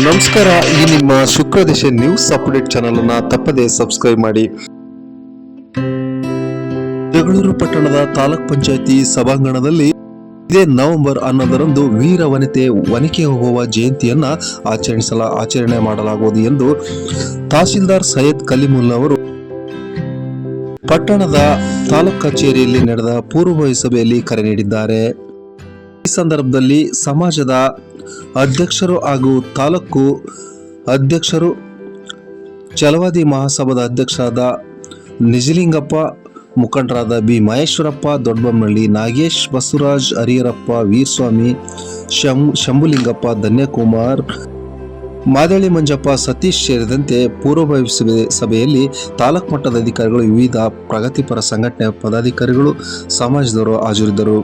ನಮಸ್ಕಾರ. ಈ ನಿಮ್ಮ ಶುಕ್ರದಿಶೆ ನ್ಯೂಸ್ ಅಪ್ಡೇಟ್ ಚಾನಲ್ ಅನ್ನ ತಪ್ಪದೇ ಸಬ್ಸ್ಕ್ರೈಬ್ ಮಾಡಿ. ಜಗಳೂರು ಪಟ್ಟಣದ ತಾಲೂಕ್ ಪಂಚಾಯಿತಿ ಸಭಾಂಗಣದಲ್ಲಿ ಇದೇ ನವೆಂಬರ್ 11ರಂದು ವೀರ ವನಿತೆ ವನಿಕೆ ಹೋಗುವ ಜಯಂತಿಯನ್ನ ಆಚರಣೆ ಮಾಡಲಾಗುವುದು ಎಂದು ತಹಸೀಲ್ದಾರ್ ಸೈಯದ್ ಕಲಿಮುಲ್ಲಾ ಅವರು ಪಟ್ಟಣದ ತಾಲೂಕ್ ಕಚೇರಿಯಲ್ಲಿ ನಡೆದ ಪೂರ್ವಭಾವಿ ಸಭೆಯಲ್ಲಿ ಕರೆ ನೀಡಿದ್ದಾರೆ. ಈ ಸಂದರ್ಭದಲ್ಲಿ ಸಮಾಜದ ಅಧ್ಯಕ್ಷರು ಹಾಗೂ ತಾಲೂಕು ಅಧ್ಯಕ್ಷರು, ಛಲವಾದಿ ಮಹಾಸಭಾದ ಅಧ್ಯಕ್ಷರಾದ ನಿಜಲಿಂಗಪ್ಪ, ಮುಖಂಡರಾದ ಬಿ ಮಹೇಶ್ವರಪ್ಪ, ದೊಡ್ಡಬೊಮ್ಮನಹಳ್ಳಿ ನಾಗೇಶ್, ಬಸವರಾಜ್, ಹರಿಹರಪ್ಪ, ವೀರಸ್ವಾಮಿ, ಶಂಭುಲಿಂಗಪ್ಪ, ಧನ್ಯಕುಮಾರ್, ಮಾದಳ್ಳಿ ಮಂಜಪ್ಪ, ಸತೀಶ್ ಸೇರಿದಂತೆ ಪೂರ್ವಭಾವಿ ಸಭೆಯಲ್ಲಿ ತಾಲೂಕು ಮಟ್ಟದ ಅಧಿಕಾರಿಗಳು, ವಿವಿಧ ಪ್ರಗತಿಪರ ಸಂಘಟನೆ ಪದಾಧಿಕಾರಿಗಳು, ಸಮಾಜದವರು ಹಾಜರಿದ್ದರು.